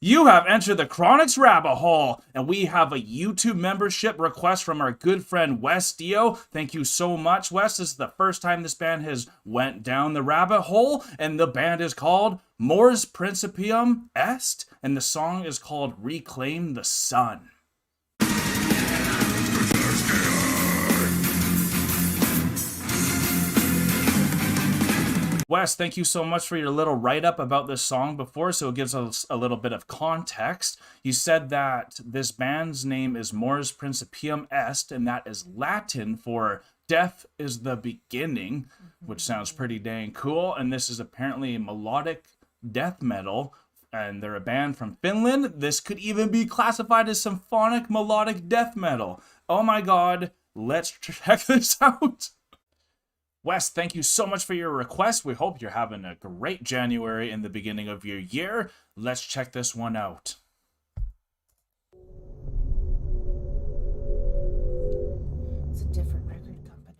You have entered the Chronic's rabbit hole, and we have a YouTube membership request from our good friend Wes Dio. Thank you so much, Wes. This is the first time this band has went down the rabbit hole, and the band is called MORS Principium Est, and the song is called Reclaim the Sun. Wes, thank you so much for your little write-up about this song before, so it gives us a little bit of context. You said that this band's name is Mors Principium Est, and that is Latin for death is the beginning, which sounds pretty dang cool, and this is apparently melodic death metal, and they're a band from Finland. This could even be classified as symphonic melodic death metal. Oh my god, let's check this out. Wes, thank you so much for your request. We hope you're having a great January in the beginning of your year. Let's check this one out. It's a different record company.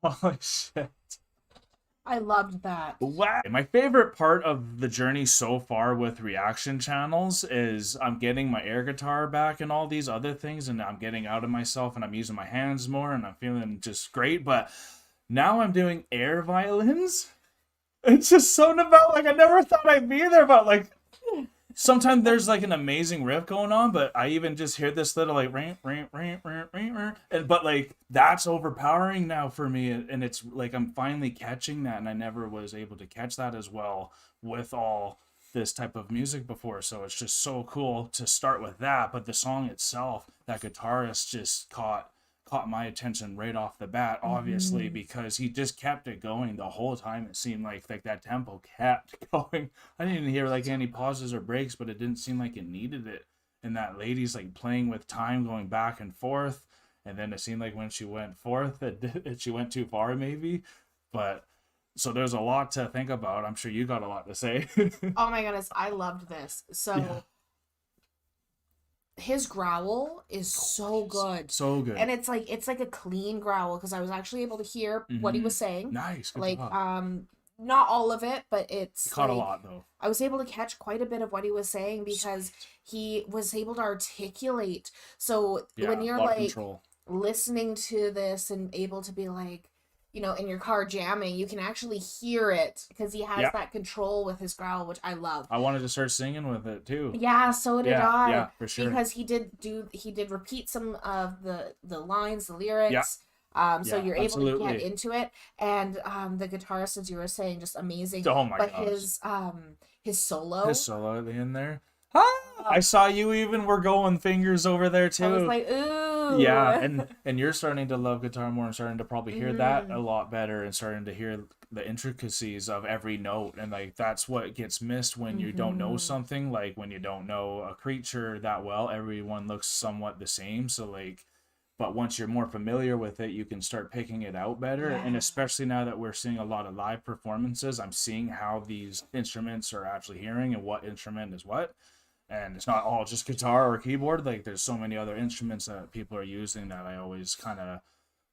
Holy shit. I loved that. Wow. My favorite part of the journey so far with reaction channels is I'm getting my air guitar back and all these other things, and I'm getting out of myself and I'm using my hands more and I'm feeling just great. But now I'm doing air violins. It's just something about, like, I never thought I'd be there, but like sometimes there's like an amazing riff going on, but I even just hear this little like ring, ring, ring, ring, ring, ring, and but like that's overpowering now for me, and it's like I'm finally catching that, and I never was able to catch that as well with all this type of music before. So it's just so cool to start with that. But the song itself, that guitarist just caught my attention right off the bat, obviously, because he just kept it going the whole time. It seemed like that tempo kept going. I didn't hear like any pauses or breaks, but it didn't seem like it needed it. And that lady's like playing with time, going back and forth, and then it seemed like when she went forth, she went too far maybe. But so there's a lot to think about. I'm sure you got a lot to say. Oh my goodness, I loved this. So Yeah. his growl is so good. So good. And it's like a clean growl, because I was actually able to hear what he was saying. Nice. Good Like job. not all of it, but it's Caught a like, lot though. I was able to catch quite a bit of what he was saying, because he was able to articulate. So Yeah, when you're a lot of like control. listening to this and able to be like, you know, in your car jamming, you can actually hear it, because he has Yeah. that control with his growl, which I love. I wanted to start singing with it too. Yeah, so did I. Yeah, for sure. Because he did repeat some of the lines, the lyrics. So Yeah, you're able to get absolutely. into it. And the guitarist, as you were saying, just amazing. Oh my but gosh. his solo, His solo at the end there. I saw you even were going fingers over there too. I was like, ooh. Yeah, and you're starting to love guitar more and starting to probably hear that Mm-hmm. a lot better, and starting to hear the intricacies of every note, and like that's what gets missed when you don't know Mm-hmm. something. Like when you don't know a creature that well, everyone looks somewhat the same. So like, but once you're more familiar with it, you can start picking it out better. And Yeah. especially now that we're seeing a lot of live performances, I'm seeing how these instruments are actually hearing and what instrument is what. And it's not all just guitar or keyboard. Like there's so many other instruments that people are using that I always kind of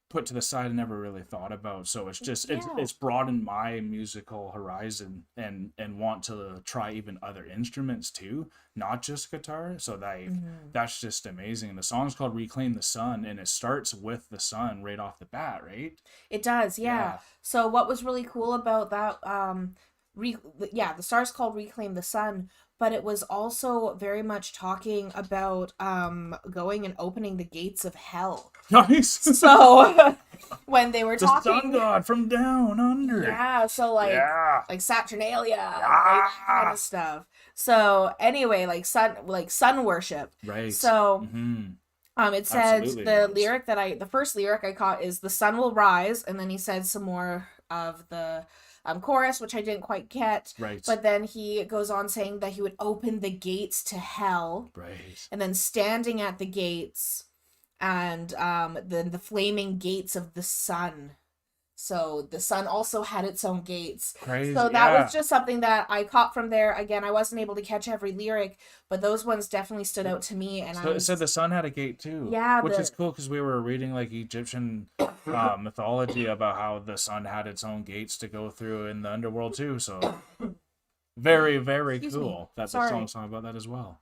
put to the side and never really thought about. So it's just Yeah. it's broadened my musical horizon, and want to try even other instruments too, not just guitar. So like that's just amazing. And the song's called Reclaim the Sun, and it starts with the sun right off the bat, right? It does, yeah. Yeah. So what was really cool about that, the star's called Reclaim the Sun, but it was also very much talking about going and opening the gates of hell. Nice. So when they were The sun talking, god from down under. yeah, so like Yeah. Saturnalia, like that kind of stuff. So anyway, like sun worship. Right. So it said Absolutely the first lyric I caught is, the sun will rise, and then he said some more of the chorus, which I didn't quite get. Right. But then he goes on saying that he would open the gates to hell, Right. and then standing at the gates, and then the flaming gates of the sun. So the sun also had its own gates. Crazy. So that yeah. was just something that I caught from there. Again, I wasn't able to catch every lyric, but those ones definitely stood out to me. And So it said the sun had a gate too. Yeah, which is cool because we were reading like Egyptian mythology about how the sun had its own gates to go through in the underworld too. So very, very Excuse me. cool that the Sorry. song about that as well.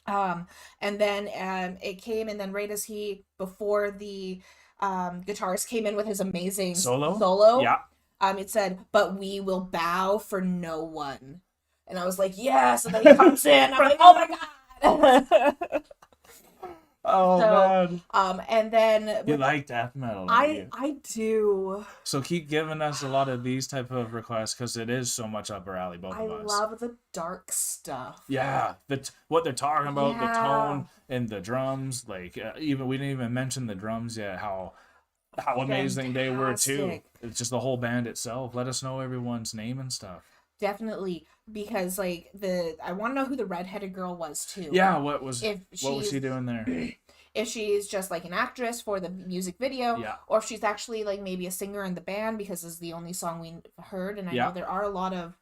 And then it came, and then right as before the guitarist came in with his amazing solo, Yeah. It said, "But we will bow for no one," and I was like, yes. And then he comes in, I'm like, oh my god. Oh man. And then You like death metal, don't you? I do. So keep giving us a lot of these type of requests because it is so much up our alley, both I of us. love the dark stuff. Yeah, what they're talking about, the Yeah. tone and the drums, like even we didn't even mention the drums yet. How amazing they were too. Fantastic. It's just the whole band itself. Let us know everyone's name and stuff. Definitely, because like I want to know who the redheaded girl was too. Yeah, what was If she doing there? If she's just like an actress for the music video, Yeah. or if she's actually like maybe a singer in the band, because this is the only song we heard. And I Yeah. know there are a lot of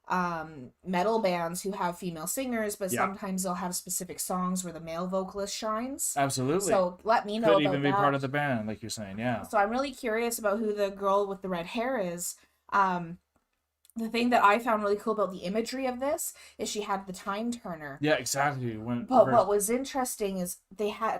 metal bands who have female singers, but Yeah. sometimes they'll have specific songs where the male vocalist shines. Absolutely. So let me know Could about even be that. part of the band, like you're saying. Yeah. So I'm really curious about who the girl with the red hair is. The thing that I found really cool about the imagery of this is she had the time turner. Yeah, exactly. But what was interesting is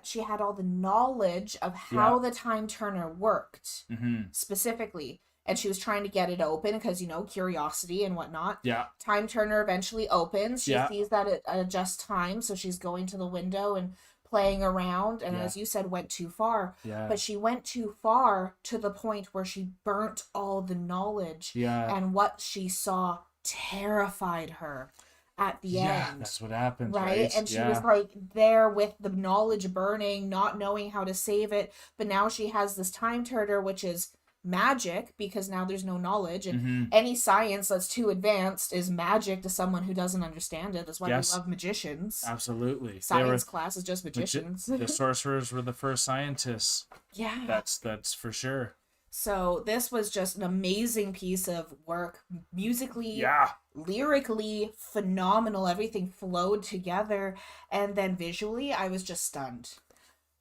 she had all the knowledge of how the time turner worked specifically. And she was trying to get it open because, you know, curiosity and whatnot. Yeah. Time turner eventually opens. She sees that it adjusts time, so she's going to the window and playing around, and as you said, went too far. Yeah. But she went too far to the point where she burnt all the knowledge. Yeah. And what she saw terrified her at the end. Yeah, that's what happened. Right? And she was like there with the knowledge burning, not knowing how to save it. But now she has this time turner, which is magic because now there's no knowledge, and any science that's too advanced is magic to someone who doesn't understand it. That's why we love magicians. Absolutely. Science class is just magicians. The sorcerers were the first scientists. Yeah. That's for sure. So this was just an amazing piece of work, musically, lyrically, phenomenal. Everything flowed together, and then visually I was just stunned.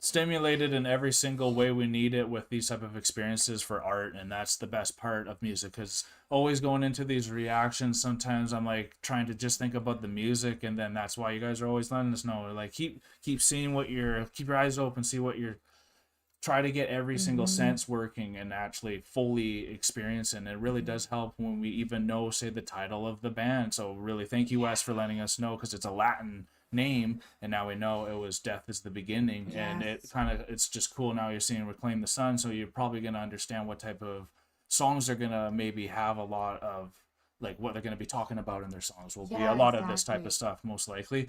Stimulated in every single way we need it with these type of experiences for art, and that's the best part of music, because always going into these reactions, sometimes I'm like trying to just think about the music, and then that's why you guys are always letting us know, like keep seeing keep your eyes open, see what you're try to get every single sense working and actually fully experiencing. It really does help when we even know, say, the title of the band. So really thank you, Wes, for letting us know, because it's a Latin name, and now we know it was Death is the Beginning. And it's just cool. Now you're seeing Reclaim the Sun, so you're probably going to understand what type of songs they're going to maybe have a lot of, like what they're going to be talking about in their songs will be a lot of this type of stuff, most likely,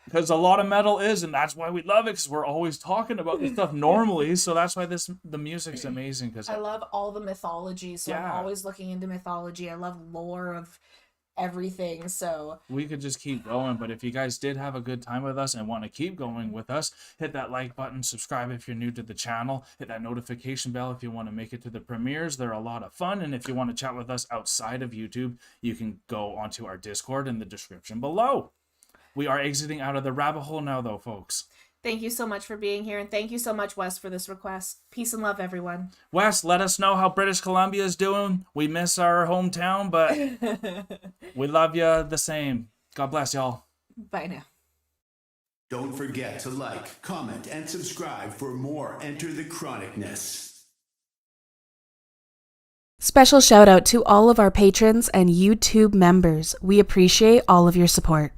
because a lot of metal is, and that's why we love it, because we're always talking about this stuff normally. So that's why the music's amazing, because I love all the mythology, so I'm always looking into mythology. I love lore of everything, so we could just keep going. But if you guys did have a good time with us and want to keep going with us, hit that like button, subscribe if you're new to the channel, hit that notification bell if you want to make it to the premieres. They're a lot of fun. And if you want to chat with us outside of YouTube, you can go onto our Discord in the description below. We are exiting out of the rabbit hole now, though, folks. Thank you so much for being here, and thank you so much, Wes, for this request. Peace and love, everyone. Wes, let us know how British Columbia is doing. We miss our hometown, but we love you the same. God bless y'all. Bye now. Don't forget to like, comment, and subscribe for more Enter the Chronicness. Special shout out to all of our patrons and YouTube members. We appreciate all of your support.